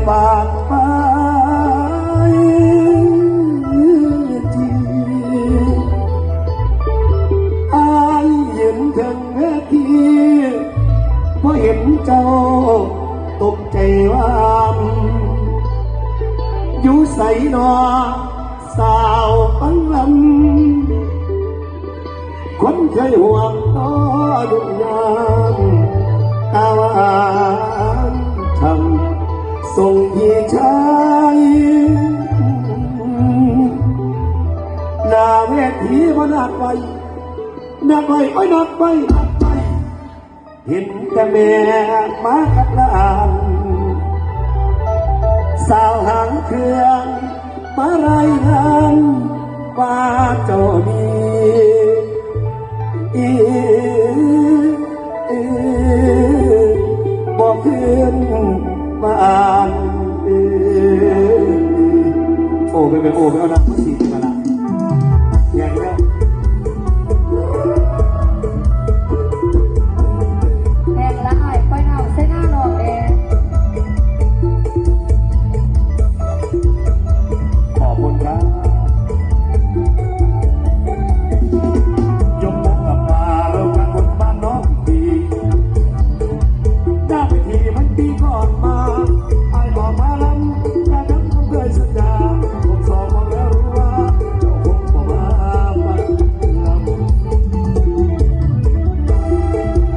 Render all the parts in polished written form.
ฝากไปทีอายยืนถึงเวทีพอเห็นเจ้าตกใจว่ามอยู่ใส่นอสาวปังลำคนเคยห่วงต่อดุจยามตาหวานช่ำส่งพี่ชายหน้าเวทีมานัดไว้นัดไว้โอ้ยนัดไว้นัดไว้เห็นแต่แม่มากับหลานสาวหางเครื่องมารายงานว่าเจ้ามีบอกขึ้นบ้านโอ้ไปโอ้ไปเอาน้ำมาสีมาละแย่แล้วแหงละหายไปหนาวเส้นหน้าหนอกเองขอบคุณครับยกมุกกลับมาเรากันบนบ้านน้องดีหน้าเวทีมันปีก่อนมาไอ้บอกมาลำแต่ทั้งคำเคยสัญญาผมสอบมาแล้วรู้ว่าเจ้าคงบอกมาปัดลำไ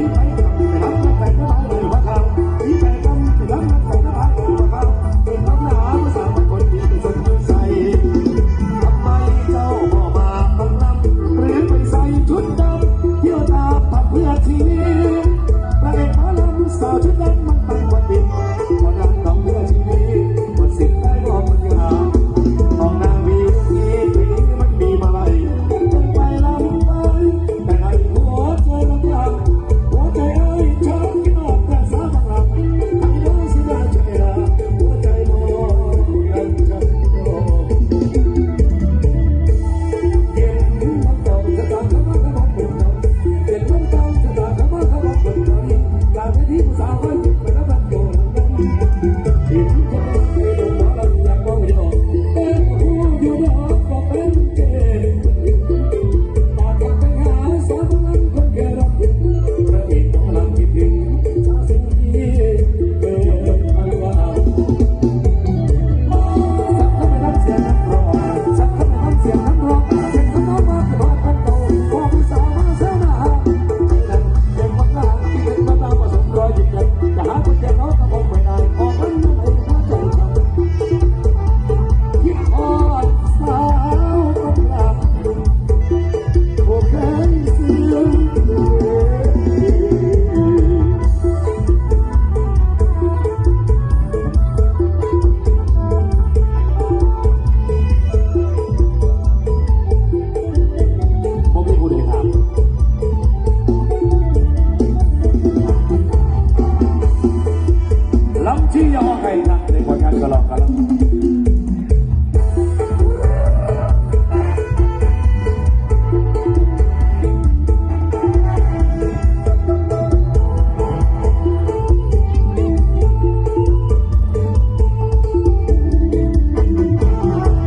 ปทำแต่รับแต่ไม่ได้เลยว่าเขาอีไปทำแต่รับแต่ไม่ได้เลยว่าเขาเป็นน้ำหนาภาษาบางคนที่เป็นคนมือใส่ทำไมเจ้าบอกมาบังลำหรือไปใส่ชุดดำเที่ยวตาผัดเพื่อชีวิตประเด็นมาลำสาวชุดดำมันไปวันดินวันนั้นต้องเพื่อชีวิตวันสิ้นได้บอกมันยาวห้องนางมีที่ปีมันมีมาลัยต้องไปลำไปแต่ในหัวใจลำยางหัวใจเอ้ยชอบกินออกแต่สาบังลำให้ดูสิได้ใจละหัวใจมองยังจะโดนเย็นน้ำตกจะตามเข้ามาเข้ามาเป็นเราเย็นน้ำตกจะตามเข้ามาเข้ามาเป็นเราการไปที่ผู้สาวไว้ติดไปแล้วมันโดนทิ้งจะไม่ได้ลงมาแล้วอยากมองไม่ออกแต่หัวอยู่ดอกก็เป็นเกย์ตอนกันไปหาสาวนั้นคนแก่รับผิดพระเอกต้องลำคิดถึงชาสิ่งที่เกิดไปว่าสักคำไม่รับเสียงนักร้องสักคำไม่รับเสียงนักร้องเสียงข้างนอกมาที่บ้านกันโตพอผู้สาวมาเสนาเด็กวัดหน้าที่เป็นมาตามผสมรอยหยิบเงินจะหาคนเจ็บเขาก็คงไม่ได้ออกมันไม่ได้หัวใจทำยิ่งอ่อนสาวก็พลาดโอเคเสียงผมไม่พูดเลยครับลำชี้ยอให้นักในผลงานตลอดกัน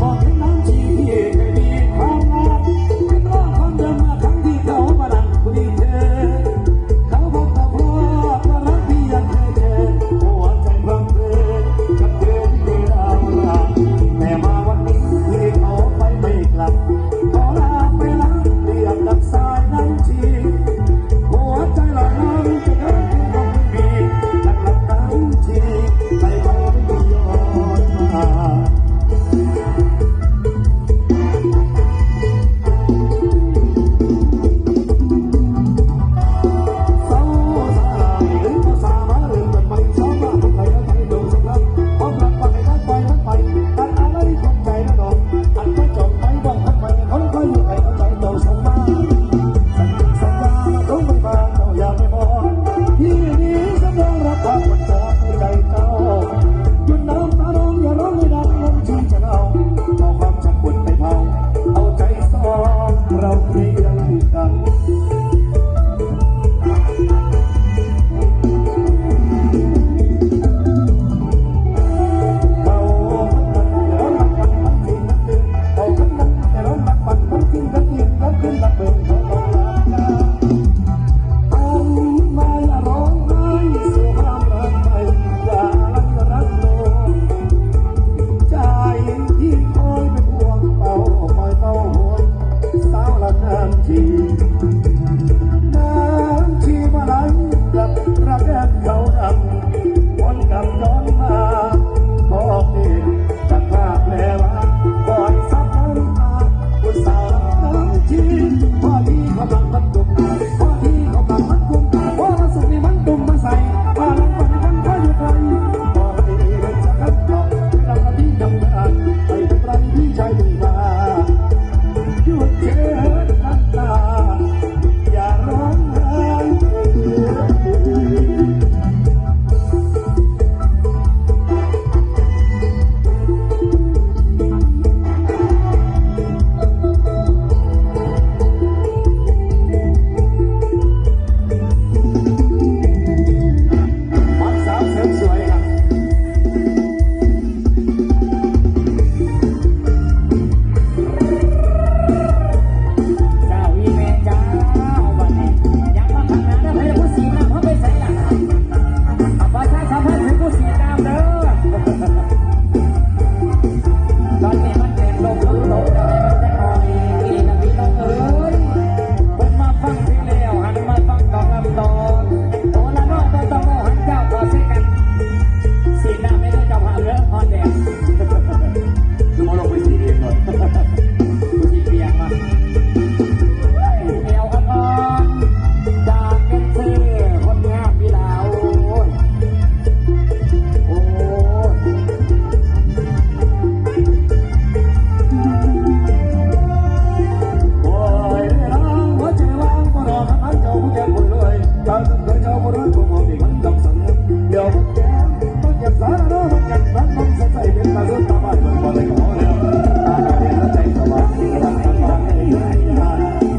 บอกให้น้ำชี้ที่ไม่มีความรักไม่ต้องความเดิมมาครั้งที่เขามานั่งคุยเธอเขาบอกกับพ่อว่ารักพี่ยังเคยเจอหัวใจพังเพลกับเธอที่เคยเอาล กันรักน้องใส่ใจเป็นตาสุดตาบ้านเมืองบ่ได้ขอแล้วตาเรียนแล้วใจสว่างรักกันมาให้อยู่ให้ยา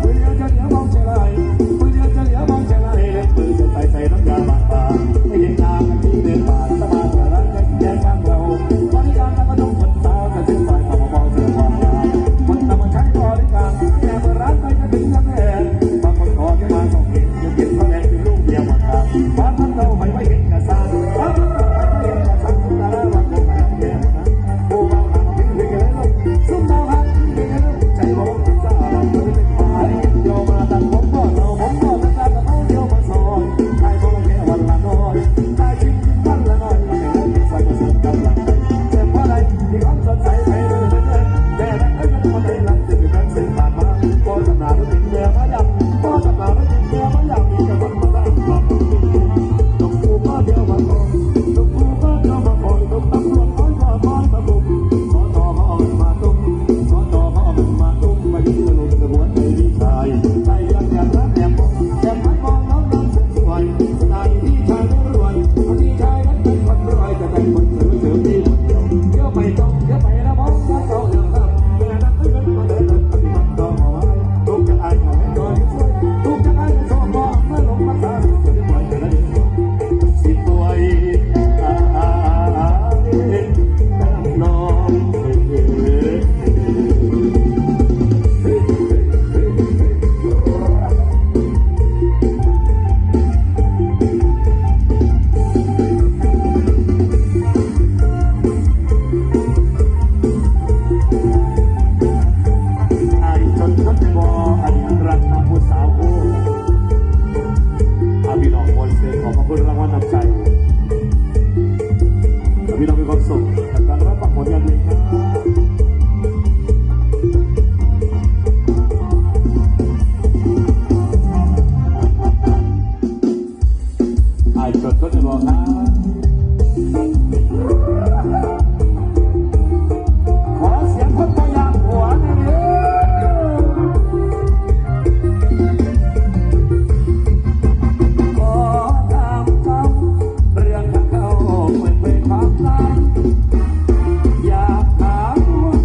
เพื่อจะเหลือมองใจลายเพื่อจะเหลือมองใจลายเล็บมือใส่น้ำยาบาดตาไม่เห็นทางที่เดินผ่านสบายแต่รักแย่ข้างเราบริการแล้วก็ต้องคนสาวจะเส้นสายต่อมองเสียความยาคนทำมาใช้บริการแค่เมื่อร้านไปจะถึงยังแน่บางคนขอแค่มาส่งเห็นยังกินข้าวแดงเป็นลูกเดียวหมดทางบ้านท่านเราไม่ไว้เห็นกระซ่าบ้านท่านเราไม่ไว้เห็นกระซ่าสุดตาละวันคงไม่แย่นะผู้บ่าวทำทิ้งไปกันแล้วสุดดาวหันไปกันแล้วใจร้อนซ่าเราไม่ได้ไปโยมาตัดผมก็เราผมก็จะตัดเอาเดียวมาซอยใครบอกแค่วันละน้อยใครชิมวันละน้อยไม่ได้ใส่กระสุนกำลังแต่เพราะอะไรที่ความสดใสไม่ได้เลยแต่รักกันมาได้รักจะเป็นรักเส้นผ่านมาก็ทำนาไม่ถึงเรือมายังก็ทำนาไม่ถึงเรือมายังมีแต่คนมาได้ความรู้ตกปูก็เดียวมาคอยตกปูก็เดียวมาคอยตกตำรวจคอยก็คอยมาบุกขอต่อมาออกมาตุ้มขอต่อมาออกมาตุ้มไปที่ถนนกระบวนใจดีชายใจยังอยากรักแอบมองแอบมองน้องน้องสวยสไตล์ที่ชายไม่รวยที่ชายนั้นเป็นคนรวยแต่เป็นคนเสือที่คนเดียวเยอะไปต้องเยอะไปแล้วมองว่าเขาเดือดร้อนแม่นั้นไม่เป็นคนเดือดร้อนที่มันต่อมาทุกจะอายเขาให้น้อยช่วยทุกจะอายเขาชอบเมื่อลงมาตาสุดจะได้ปล่อยแต่ละเดือนสิป่วยน้องไอ้จนจนบ่อันรักน้องผู้สาวผู้พี่น้องมวลเสียงขอบคุณรางวัลนำใจพี่น้องมีความสุขกับการรับฟังผลงานเพลงครับไอ้จนจนบ่นะขอเสียงคนตัวอย่างหัวหน่อยเด้อขอถามเขาเรื่องเขาเหมือนเป็นความลับอยากถามว่า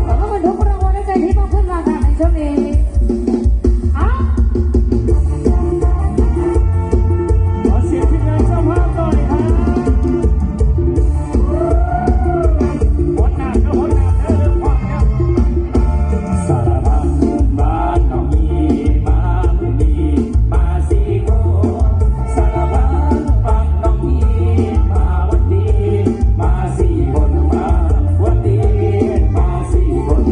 ขอบคุณทุกรางวัลและใจที่มอบขึ้นมาค่ะในช่วงนี้อ้าว ขอเสียงทีมงานเจ้าภาพหน่อยครับหัวหน้าเด้อหัวหน้าเด้อพร้อมแล้วสารพันบ้านน้องมีมามีมาสีโกสารพันบ้านน้องมีมาวันดีมาสี่คนมาวันดีมาสี่คน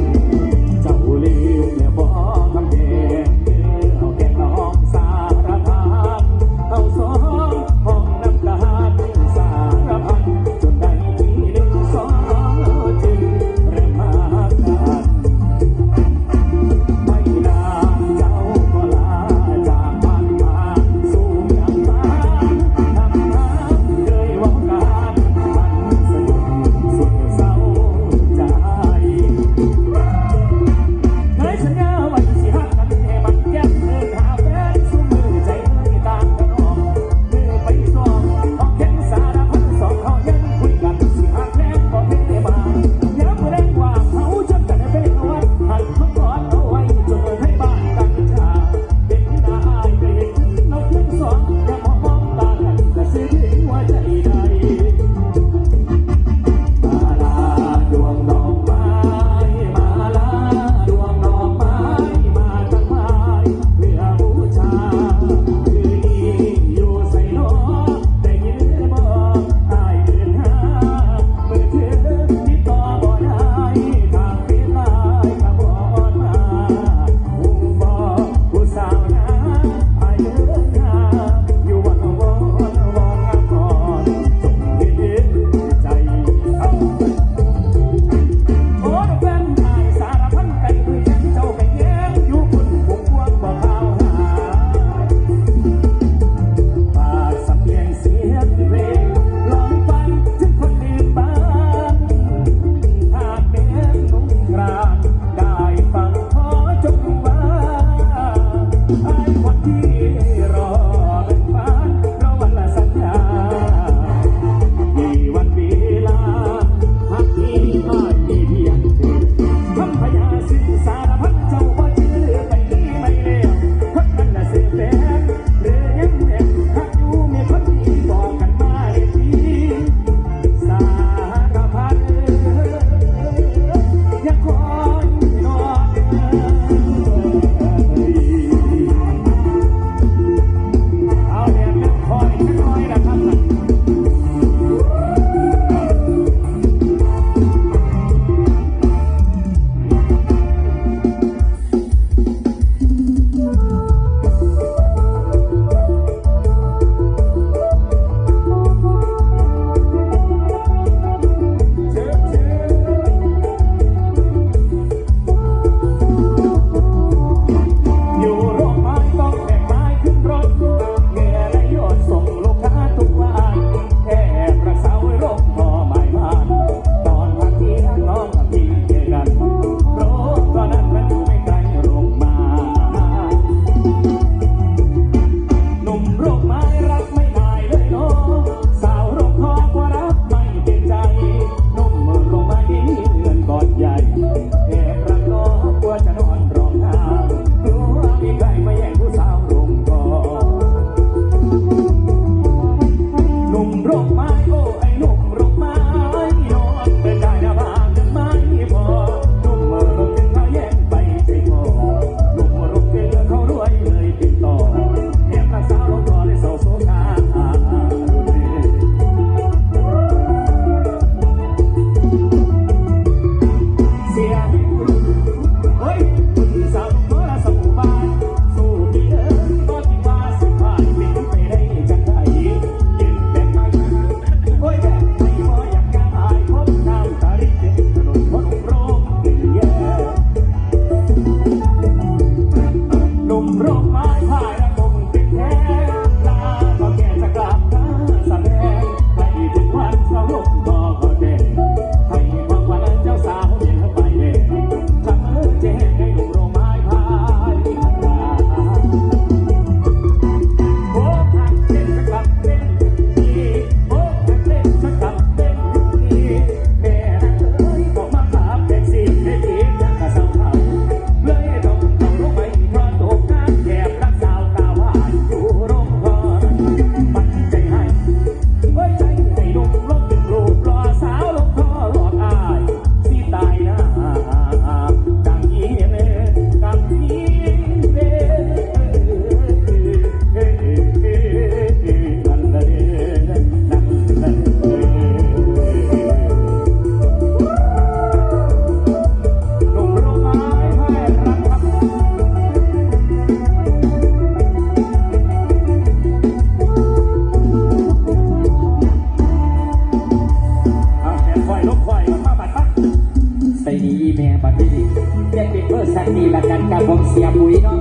ส่ดีแม่บัดนี้เรียกเป็นเพื่อสันนี่ละกันกับผมเสียปุ๋ยเนาะ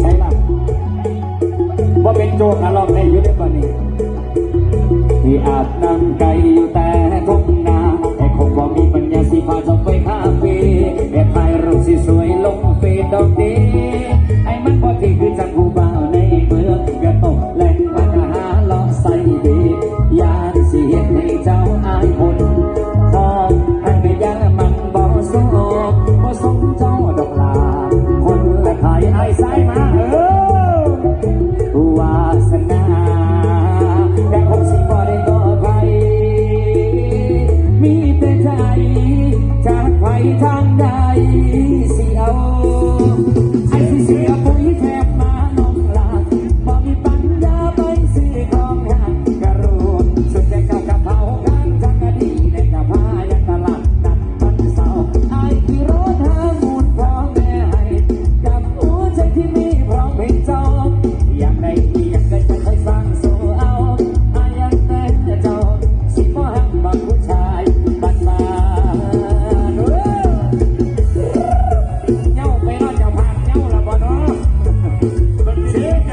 ใช่ละว่าเป็นโจกอะลองได้อยู่ได้ป่ะนี่ที่อาบน้ำไก่อยู่แต่ทุ่งนาแต่คงบ่มีปัญญาสิพาเจ้าไปคาเฟ่แอบถ่ายรูปสิสวยลงเฟซดอกดีไอ้มันบ่ที่คือจังผู้บ่าวในเมืองก็ตกแหล่งปัญหาล้อใส่เบียานสิเฮ็ดให้เจ้าอายคนทองอันไม่ยามันบ่สมบ่สมเจ้าดอกลาคนละขายไอ้สายมาวาสนาแต่คงสิบ่ได้ต่อไปมีแต่ใจจากไผทางใดสิเอาไอ้สิเสียปุ๋ยแทบมาน้องลาบ่มีปัญญาไปซื้อของงานกระรูดสุดแต่กับกระเพรากันจังกะดีในกระพายังตลาดนัดวันเสาร์ไอ้ที่รถทางมูลพ่อแม่ให้กับหัวใจที่มีพร้อมเป็นเจ้าอยากได้อยากได้จะค่อยสร้างสู่เอาอาอยากได้จะเจ้าสิบ่หักบักผู้ชายบ้านบ้านเย้าไปนอนเจ้าผ่านเย้าละบ่เนาะมันเสียใจ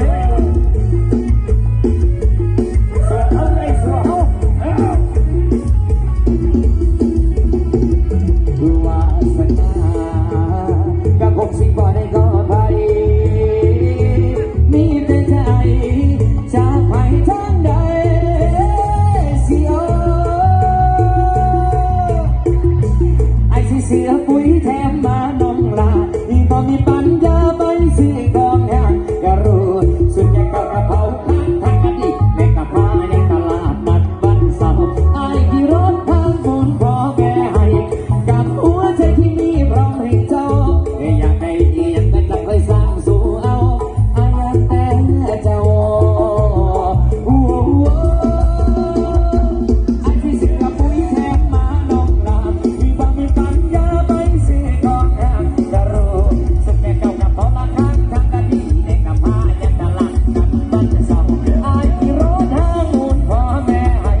สัวเอาได้สัวเอาวาสนาก็คงสิบ่ได้ก็ไปมีแต่ใจจากไผทางใดสิเอาไอ้สิเสียปุ๋ยแถมมาน้องลาที่บ่มีปัญญาไปซื้อของงานกระรูดสุดอยากกับกระเพราข้างทางกันดีแม่กะพายังตลาดนัดวันเสาร์ไอ้ที่รถทางมูลพ่อแม่ให้กับหัวใจที่มีพร้อมให้เจ้าอยากได้อยากได้จะเคยสร้างสู่เอาอาอยากแต่เจ้าไอ้ที่เสือปุ๋ยแทนมาน้องลาที่บ่มีปัญญาไปซื้อของงานกระรูดสุดแก่เก่ากับพ่อละข้างทางกันดีในกับพายังตลาดนัดวันเสาร์ไอ้ที่รถทางมูลพ่อแม่ให้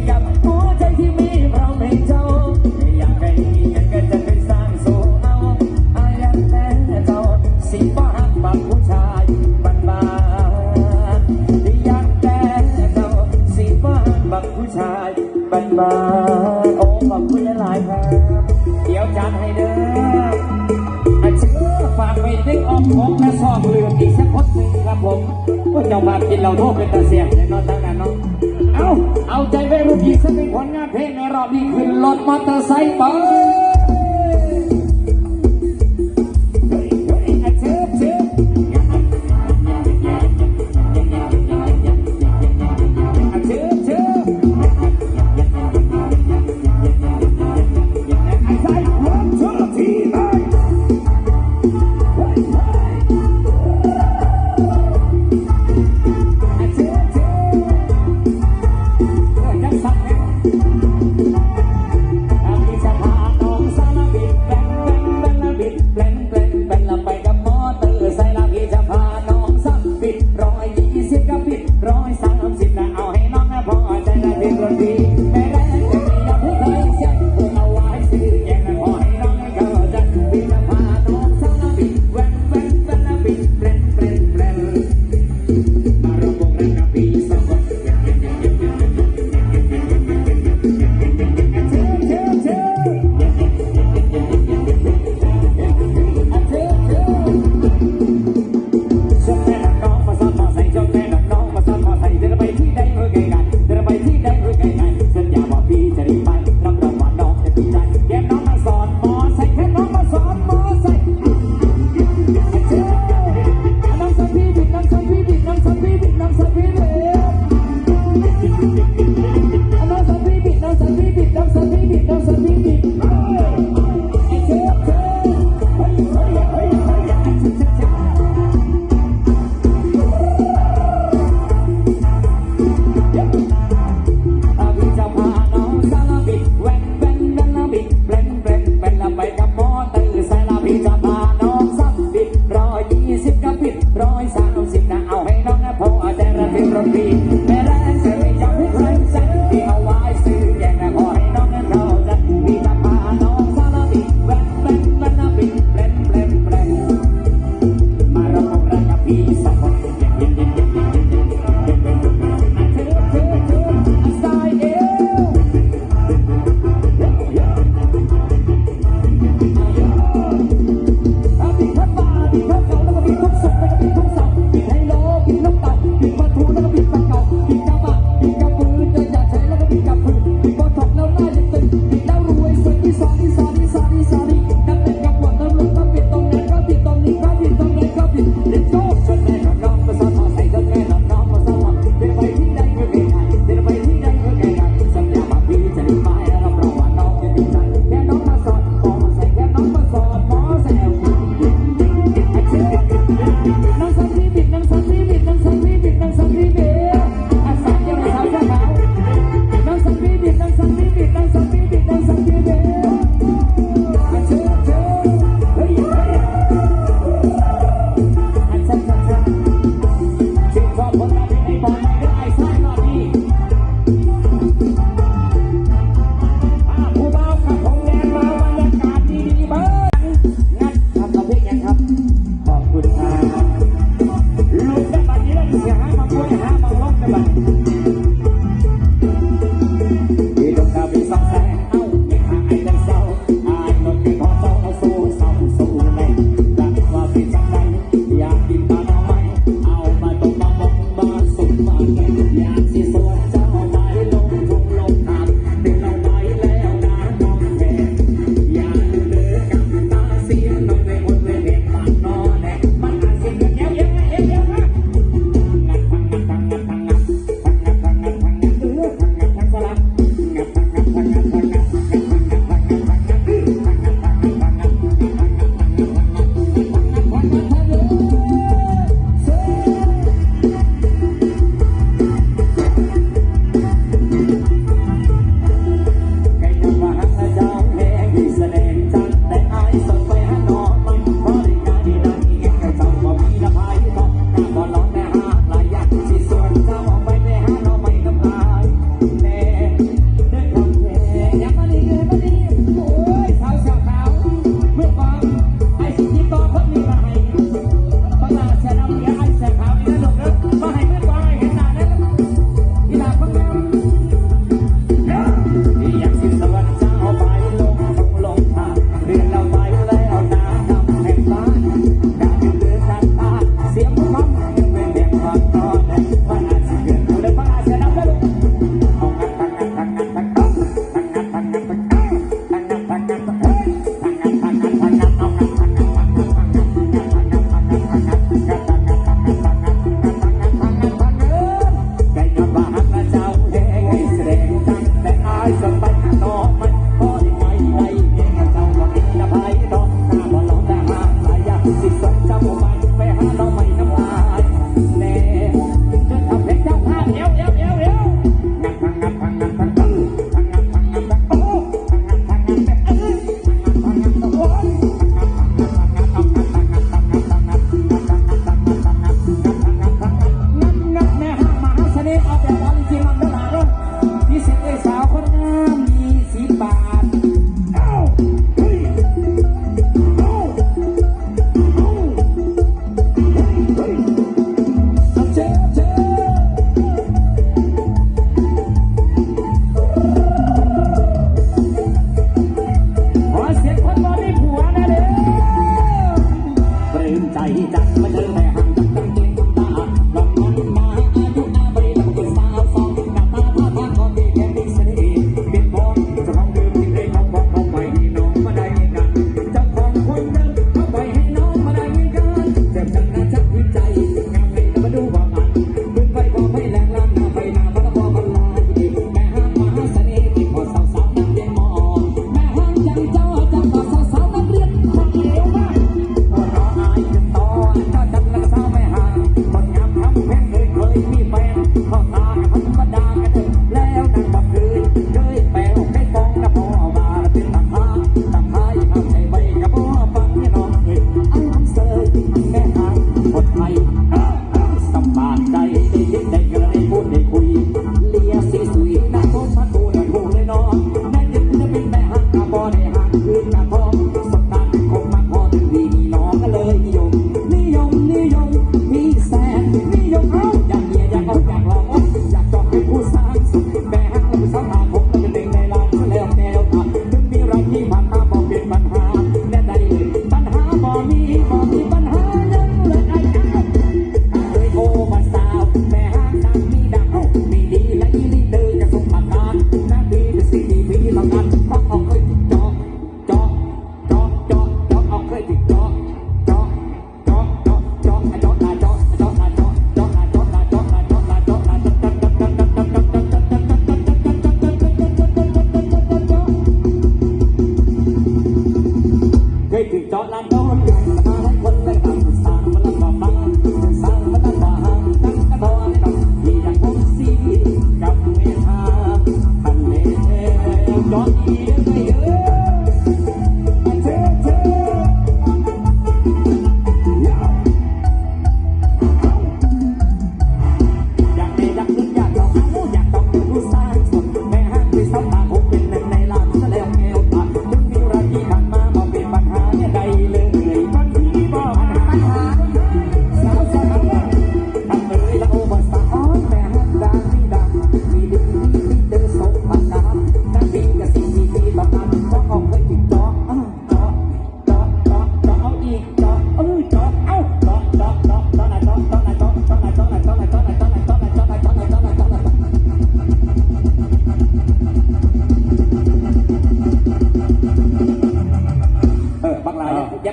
กับหัวใจที่มีพร้อมให้เจ้าอยากได้อยากได้จะเคยสร้างสู่เอาอาอยากแต่เจ้าสิบ่หักบักผู้ชายบ้านบ้านอยากแต่เจ้าสิบ่หักบักผู้ชายบ้านบ้านโอ้ขอบคุณหลายๆครับเดี๋ยวจัดให้เด้ออันเชื่อฝากไปดึงออกของและซอกเหลืองอีกสักคนหนึ่งครับผมว่าเจ้ามากินเราโทษเป็นตาเสียงแน่นอนทั้งนั้นเนาะเอาใจไว้รุ่นอีกสักหนึ่งผลงานเพลงในรอบนี้ขึ้นรถมอเตอร์ไซค์ไปเชิบเชิบเชิบเชิบใจความเชื่อที่ไหนเชิบเชิบยังสั่งเนี่ยมีสถาน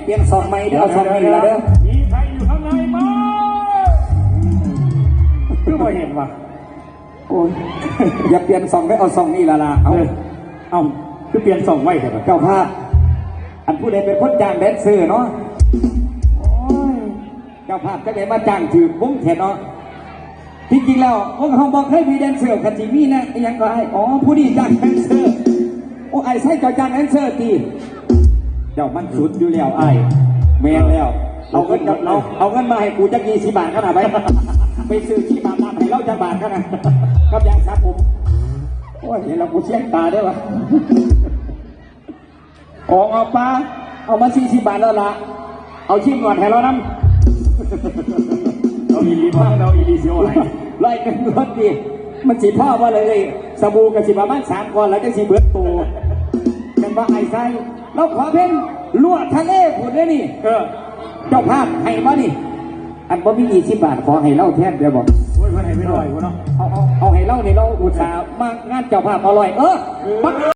เปลี่ยนซองใหม่เด้อเอาซองนี้ละเด้อ มีใครอยู่ข้างในไหมคือบ่เห็นว่ะ โอ้ยอย่าเปลี่ยนซองได้เอาซองนี้ละละเอา คือเปลี่ยนส่งไว้แต่แบบ เจ้าภาพอันผู้ใดเป็นคนจ้างแดนเซอร์เนาะโอ้ยเจ้าภาพจะได้มาจ้างถือบุ้งแทนเนาะจริงๆแล้วพวกเขาบอกให้มีแดนเซอร์กันจีมีนะยังก็ให้อ๋อผู้นี้จ้างแดนเซอร์โอ้ไอ้ใช่เจ้าจ้างแดนเซอร์ตีเจ้ามันสุดอยู่แล้วไอ้แม่นแล้วเอาเงินกับเราเอาเงินมาให้กูจัก20 บาทขนาดไปไปซื้อที่บาทมาให้เราจะบาทขนาดครับยังครับผมโอ้ยเห็นเรากูเชี่ยงตาได้ปะออกเอาปลาเอามา40 บาทแล้วละเอาชิ้นก่อนให้เรานำ เราอีลีมาเราอีลีเซียวอะไร ไล่กันรถดิมันสีพ่อว่าเลยสบู่กับสีประมาณ3 ก้อนแล้วจะสีเบิดตัวกันว่าไอ้ไส้เราขอเพ่งลวดทะเลผุดเลยนี่เจ้าภาพให้มานี่อันบ่มี20 บาทขอให้เล่าแทนเดี๋ยวบอก โอ้ยวันไหนไม่ลอยวะเนาะ เอาให้เล่าในเราอุตส่าห์มางานเจ้าภาพอร่อย